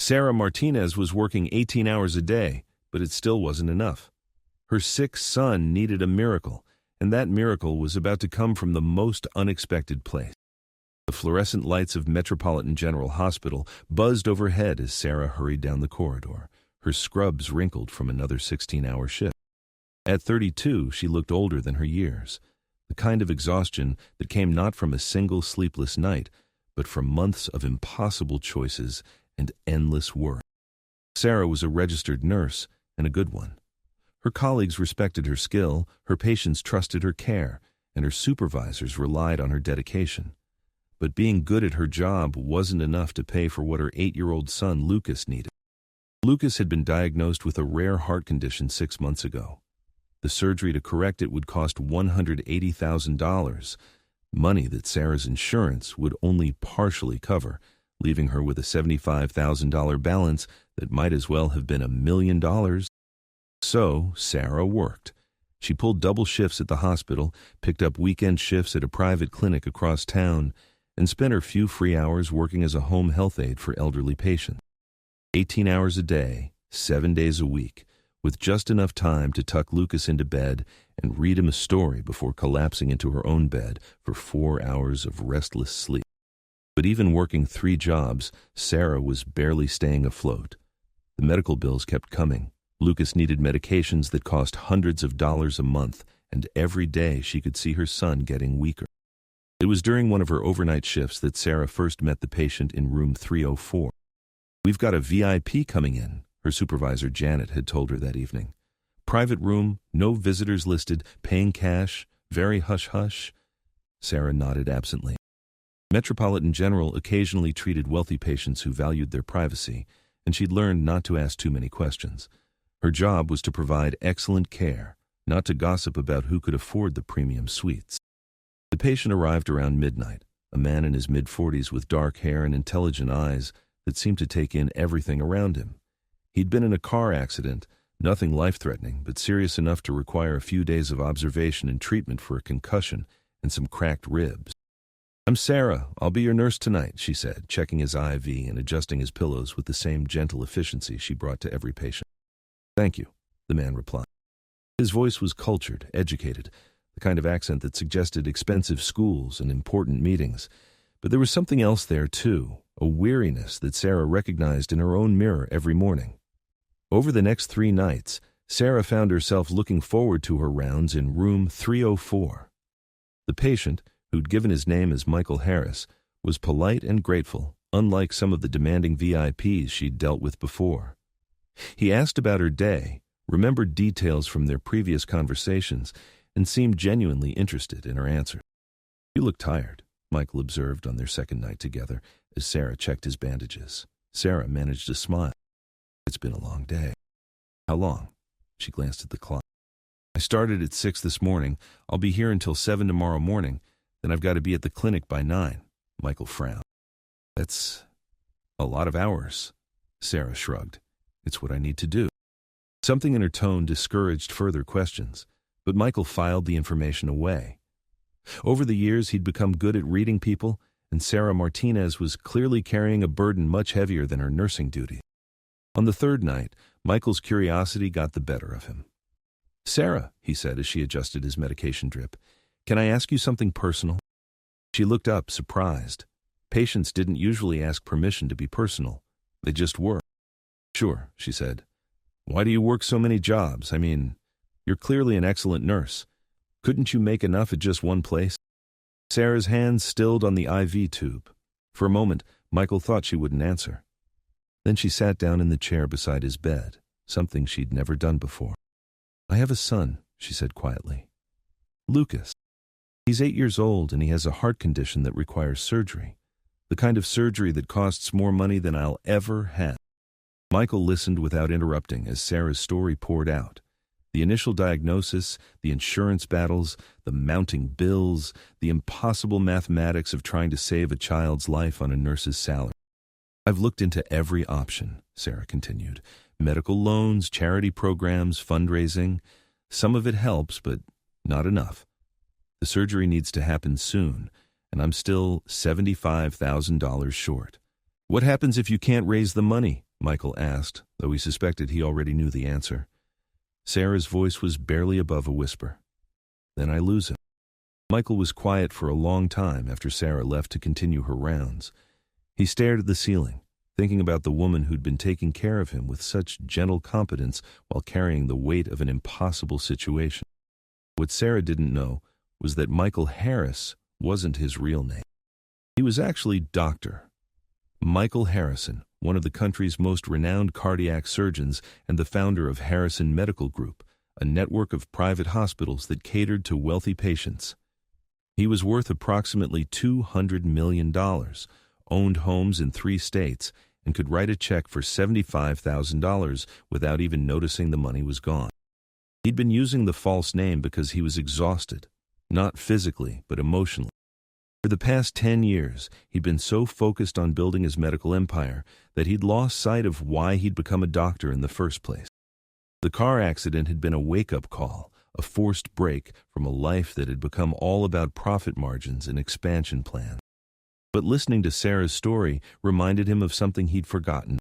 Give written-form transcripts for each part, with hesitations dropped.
Sarah Martinez was working 18 hours a day, but it still wasn't enough. Her sick son needed a miracle, and that miracle was about to come from the most unexpected place. The fluorescent lights of Metropolitan General Hospital buzzed overhead as Sarah hurried down the corridor, her scrubs wrinkled from another 16-hour shift. At 32, she looked older than her years, the kind of exhaustion that came not from a single sleepless night, but from months of impossible choices and endless work. Sarah was a registered nurse, and a good one. Her colleagues respected her skill, her patients trusted her care, and her supervisors relied on her dedication. But being good at her job wasn't enough to pay for what her 8-year-old son Lucas needed. Lucas had been diagnosed with a rare heart condition 6 months ago. The surgery to correct it would cost $180,000, money that Sarah's insurance would only partially cover, leaving her with a $75,000 balance that might as well have been $1 million. So Sarah worked. She pulled double shifts at the hospital, picked up weekend shifts at a private clinic across town, and spent her few free hours working as a home health aide for elderly patients. 18 hours a day, 7 days a week, with just enough time to tuck Lucas into bed and read him a story before collapsing into her own bed for 4 hours of restless sleep. But even working 3 jobs, Sarah was barely staying afloat. The medical bills kept coming. Lucas needed medications that cost hundreds of dollars a month, and every day she could see her son getting weaker. It was during one of her overnight shifts that Sarah first met the patient in room 304. "We've got a VIP coming in," her supervisor Janet had told her that evening. "Private room, no visitors listed, paying cash, very hush-hush." Sarah nodded absently. Metropolitan General occasionally treated wealthy patients who valued their privacy, and she'd learned not to ask too many questions. Her job was to provide excellent care, not to gossip about who could afford the premium suites. The patient arrived around midnight, a man in his mid-40s with dark hair and intelligent eyes that seemed to take in everything around him. He'd been in a car accident, nothing life-threatening, but serious enough to require a few days of observation and treatment for a concussion and some cracked ribs. "I'm Sarah. I'll be your nurse tonight," she said, checking his IV and adjusting his pillows with the same gentle efficiency she brought to every patient. "Thank you," the man replied. His voice was cultured, educated, the kind of accent that suggested expensive schools and important meetings. But there was something else there, too, a weariness that Sarah recognized in her own mirror every morning. Over the next 3 nights, Sarah found herself looking forward to her rounds in room 304. The patient, who'd given his name as Michael Harris, was polite and grateful, unlike some of the demanding VIPs she'd dealt with before. He asked about her day, remembered details from their previous conversations, and seemed genuinely interested in her answer. "You look tired," Michael observed on their second night together as Sarah checked his bandages. Sarah managed a smile. "It's been a long day." "How long?" She glanced at the clock. "I started at 6 this morning. I'll be here until 7 tomorrow morning. Then I've got to be at the clinic by 9. Michael frowned. "That's a lot of hours." Sarah shrugged. "It's what I need to do." Something in her tone discouraged further questions, but Michael filed the information away. Over the years, he'd become good at reading people, and Sarah Martinez was clearly carrying a burden much heavier than her nursing duty. On the 3rd night, Michael's curiosity got the better of him. "Sarah," he said as she adjusted his medication drip, "can I ask you something personal?" She looked up, surprised. Patients didn't usually ask permission to be personal. They just were. "Sure," she said. "Why do you work so many jobs? I mean, you're clearly an excellent nurse. Couldn't you make enough at just one place?" Sarah's hands stilled on the IV tube. For a moment, Michael thought she wouldn't answer. Then she sat down in the chair beside his bed, something she'd never done before. "I have a son," she said quietly. "Lucas. He's 8 years old and he has a heart condition that requires surgery. The kind of surgery that costs more money than I'll ever have." Michael listened without interrupting as Sarah's story poured out. The initial diagnosis, the insurance battles, the mounting bills, the impossible mathematics of trying to save a child's life on a nurse's salary. "I've looked into every option," Sarah continued. "Medical loans, charity programs, fundraising. Some of it helps, but not enough. The surgery needs to happen soon, and I'm still $75,000 short." "What happens if you can't raise the money?" Michael asked, though he suspected he already knew the answer. Sarah's voice was barely above a whisper. Then I lose him. Michael was quiet for a long time after Sarah left to continue her rounds. He stared at the ceiling, thinking about the woman who'd been taking care of him with such gentle competence while carrying the weight of an impossible situation. What Sarah didn't know was that Michael Harris wasn't his real name. He was actually Dr. Michael Harrison, one of the country's most renowned cardiac surgeons and the founder of Harrison Medical Group, a network of private hospitals that catered to wealthy patients. He was worth approximately $200 million, owned homes in 3 states, and could write a check for $75,000 without even noticing the money was gone. He'd been using the false name because he was exhausted, not physically, but emotionally. For the past 10 years, he'd been so focused on building his medical empire that he'd lost sight of why he'd become a doctor in the first place. The car accident had been a wake-up call, a forced break from a life that had become all about profit margins and expansion plans. But listening to Sarah's story reminded him of something he'd forgotten.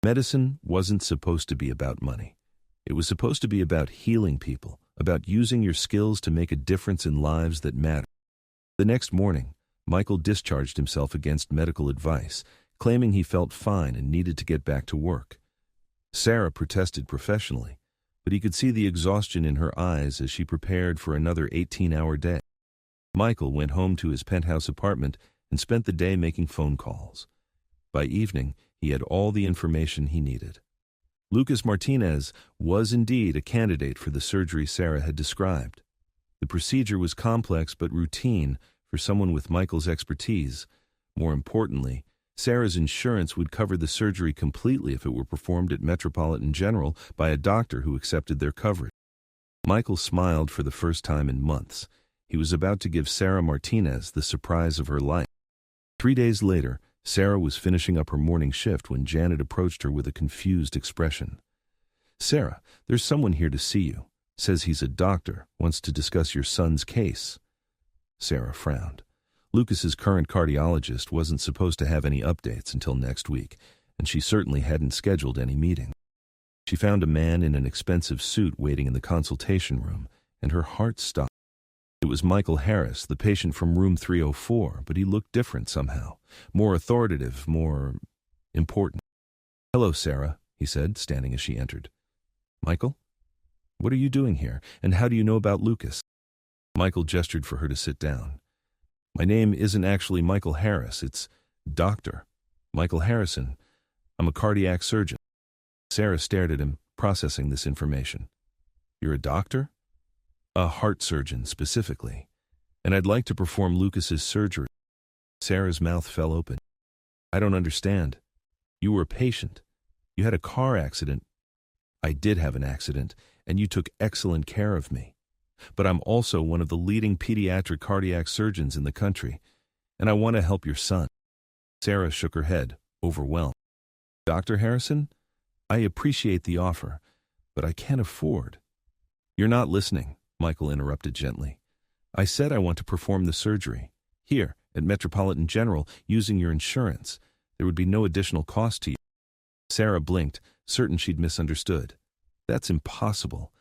Medicine wasn't supposed to be about money. It was supposed to be about healing people, about using your skills to make a difference in lives that matter. The next morning, Michael discharged himself against medical advice, claiming he felt fine and needed to get back to work. Sarah protested professionally, but he could see the exhaustion in her eyes as she prepared for another 18-hour day. Michael went home to his penthouse apartment and spent the day making phone calls. By evening, he had all the information he needed. Lucas Martinez was indeed a candidate for the surgery Sarah had described. The procedure was complex but routine for someone with Michael's expertise. More importantly, Sarah's insurance would cover the surgery completely if it were performed at Metropolitan General by a doctor who accepted their coverage. Michael smiled for the first time in months. He was about to give Sarah Martinez the surprise of her life. 3 days later, Sarah was finishing up her morning shift when Janet approached her with a confused expression. "Sarah, there's someone here to see you. Says he's a doctor, wants to discuss your son's case." Sarah frowned. Lucas's current cardiologist wasn't supposed to have any updates until next week, and she certainly hadn't scheduled any meeting. She found a man in an expensive suit waiting in the consultation room, and her heart stopped. It was Michael Harris, the patient from room 304, but he looked different somehow, more authoritative, more important. "Hello, Sarah," he said, standing as she entered. "Michael? What are you doing here, and how do you know about Lucas?" Michael gestured for her to sit down. "My name isn't actually Michael Harris, it's Dr. Michael Harrison. I'm a cardiac surgeon." Sarah stared at him, processing this information. "You're a doctor?" "A heart surgeon, specifically. And I'd like to perform Lucas's surgery." Sarah's mouth fell open. "I don't understand. You were a patient. You had a car accident." "I did have an accident, and you took excellent care of me. But I'm also one of the leading pediatric cardiac surgeons in the country, and I want to help your son." Sarah shook her head, overwhelmed. "Dr. Harrison, I appreciate the offer, but I can't afford." "You're not listening," Michael interrupted gently. "I said I want to perform the surgery. Here, at Metropolitan General, using your insurance. There would be no additional cost to you." Sarah blinked, certain she'd misunderstood. "That's impossible.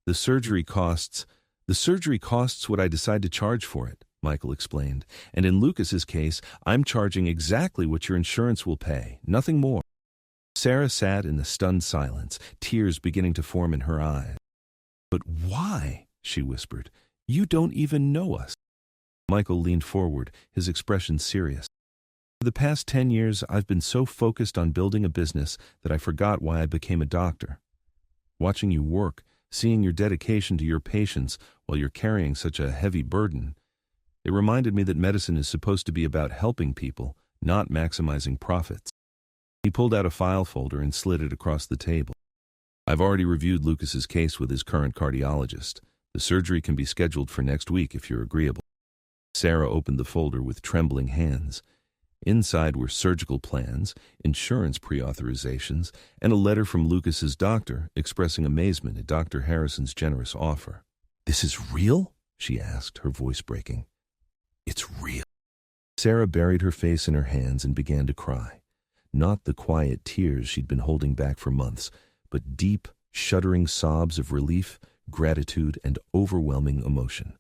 The surgery costs what I decide to charge for it," Michael explained. "And in Lucas's case, I'm charging exactly what your insurance will pay, nothing more." Sarah sat in a stunned silence, tears beginning to form in her eyes. "But why?" she whispered. "You don't even know us." Michael leaned forward, his expression serious. "For the past 10 years, I've been so focused on building a business that I forgot why I became a doctor. Watching you work, seeing your dedication to your patients while you're carrying such a heavy burden, it reminded me that medicine is supposed to be about helping people, not maximizing profits." He pulled out a file folder and slid it across the table. "I've already reviewed Lucas's case with his current cardiologist. The surgery can be scheduled for next week if you're agreeable." Sarah opened the folder with trembling hands. Inside were surgical plans, insurance pre-authorizations, and a letter from Lucas's doctor expressing amazement at Dr. Harrison's generous offer. "This is real?" she asked, her voice breaking. "It's real." Sarah buried her face in her hands and began to cry. not the quiet tears she'd been holding back for months, but deep, shuddering sobs of relief, gratitude, and overwhelming emotion.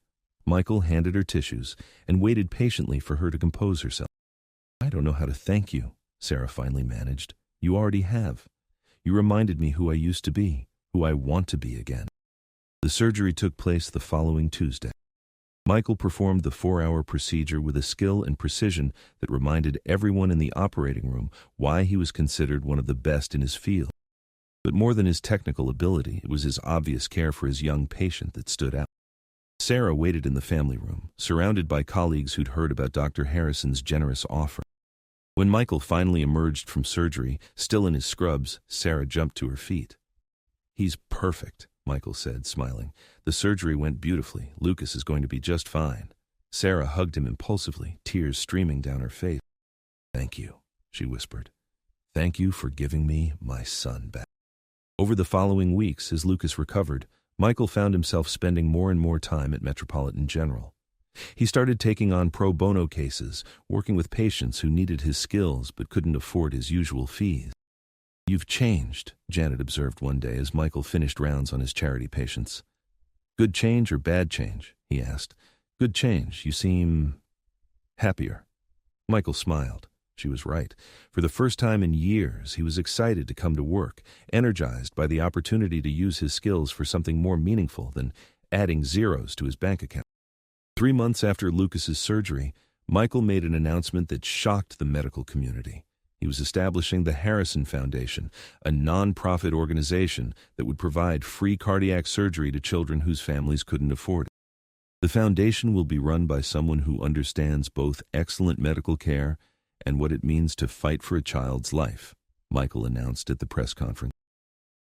Michael handed her tissues and waited patiently for her to compose herself. "I don't know how to thank you," Sarah finally managed. "You already have. You reminded me who I used to be, who I want to be again." The surgery took place the following Tuesday. Michael performed the 4-hour procedure with a skill and precision that reminded everyone in the operating room why he was considered one of the best in his field. But more than his technical ability, it was his obvious care for his young patient that stood out. Sarah waited in the family room, surrounded by colleagues who'd heard about Dr. Harrison's generous offer. When Michael finally emerged from surgery, still in his scrubs, Sarah jumped to her feet. "He's perfect," Michael said, smiling. "The surgery went beautifully. Lucas is going to be just fine." Sarah hugged him impulsively, tears streaming down her face. "Thank you," she whispered. "Thank you for giving me my son back." Over the following weeks, as Lucas recovered, Michael found himself spending more and more time at Metropolitan General. He started taking on pro bono cases, working with patients who needed his skills but couldn't afford his usual fees. "You've changed," Janet observed one day as Michael finished rounds on his charity patients. "Good change or bad change?" he asked. "Good change. You seem happier." Michael smiled. She was right. For the first time in years, he was excited to come to work, energized by the opportunity to use his skills for something more meaningful than adding zeros to his bank account. 3 months after Lucas's surgery, Michael made an announcement that shocked the medical community. He was establishing the Harrison Foundation, a non-profit organization that would provide free cardiac surgery to children whose families couldn't afford it. The foundation will be run by someone who understands both excellent medical care and what it means to fight for a child's life, Michael announced at the press conference.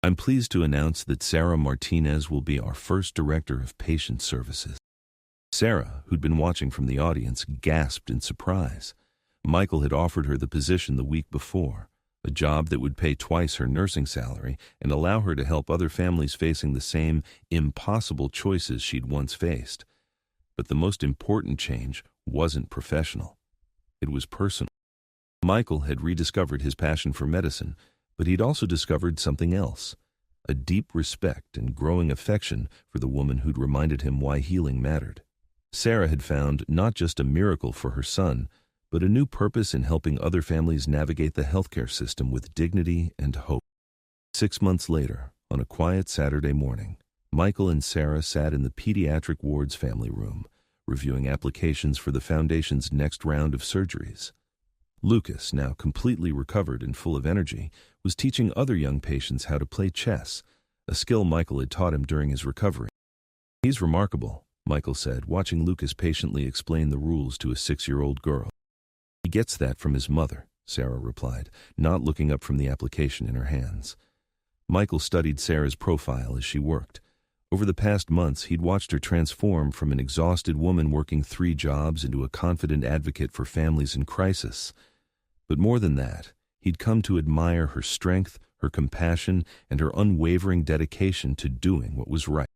"I'm pleased to announce that Sarah Martinez will be our first director of patient services." Sarah, who'd been watching from the audience, gasped in surprise. Michael had offered her the position the week before, a job that would pay twice her nursing salary and allow her to help other families facing the same impossible choices she'd once faced. But the most important change wasn't professional. It was personal. Michael had rediscovered his passion for medicine, but he'd also discovered something else, a deep respect and growing affection for the woman who'd reminded him why healing mattered. Sarah had found not just a miracle for her son, but a new purpose in helping other families navigate the healthcare system with dignity and hope. 6 months later, on a quiet Saturday morning, Michael and Sarah sat in the pediatric ward's family room, reviewing applications for the foundation's next round of surgeries. Lucas, now completely recovered and full of energy, was teaching other young patients how to play chess, a skill Michael had taught him during his recovery. "He's remarkable," Michael said, watching Lucas patiently explain the rules to a 6-year-old girl. "He gets that from his mother," Sarah replied, not looking up from the application in her hands. Michael studied Sarah's profile as she worked. Over the past months, he'd watched her transform from an exhausted woman working 3 jobs into a confident advocate for families in crisis. But more than that, he'd come to admire her strength, her compassion, and her unwavering dedication to doing what was right.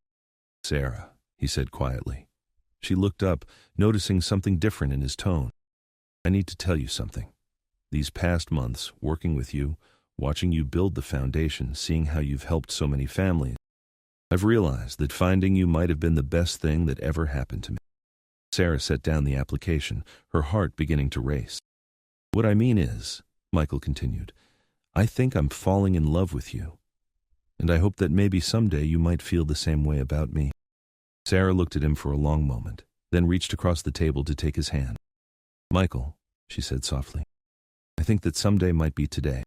"Sarah," he said quietly. She looked up, noticing something different in his tone. "I need to tell you something. These past months, working with you, watching you build the foundation, seeing how you've helped so many families, I've realized that finding you might have been the best thing that ever happened to me." Sarah set down the application, her heart beginning to race. "What I mean is," Michael continued, "I think I'm falling in love with you. And I hope that maybe someday you might feel the same way about me." Sarah looked at him for a long moment, then reached across the table to take his hand. "Michael," she said softly, "I think that someday might be today."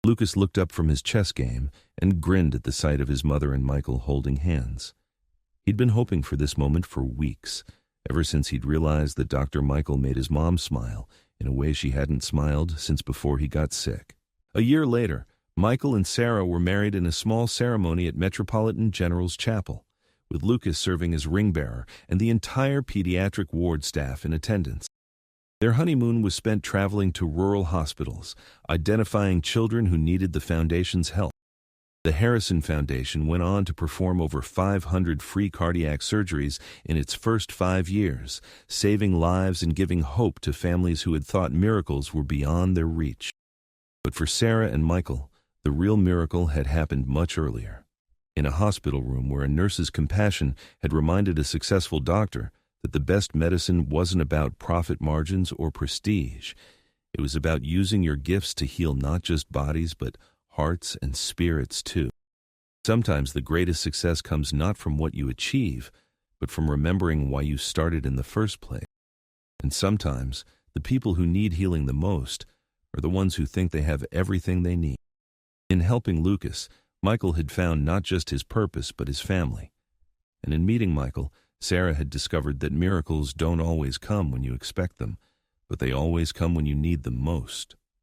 Lucas looked up from his chess game and grinned at the sight of his mother and Michael holding hands. He'd been hoping for this moment for weeks, ever since he'd realized that Dr. Michael made his mom smile in a way she hadn't smiled since before he got sick. A year later, Michael and Sarah were married in a small ceremony at Metropolitan General's Chapel, with Lucas serving as ring bearer and the entire pediatric ward staff in attendance. Their honeymoon was spent traveling to rural hospitals, identifying children who needed the foundation's help. The Harrison Foundation went on to perform over 500 free cardiac surgeries in its first 5 years, saving lives and giving hope to families who had thought miracles were beyond their reach. But for Sarah and Michael, the real miracle had happened much earlier. In a hospital room where a nurse's compassion had reminded a successful doctor that the best medicine wasn't about profit margins or prestige. It was about using your gifts to heal not just bodies, but hearts and spirits too. Sometimes the greatest success comes not from what you achieve, but from remembering why you started in the first place. And sometimes the people who need healing the most are the ones who think they have everything they need. In helping Lucas, Michael had found not just his purpose, but his family. And in meeting Michael, Sarah had discovered that miracles don't always come when you expect them, but they always come when you need them most.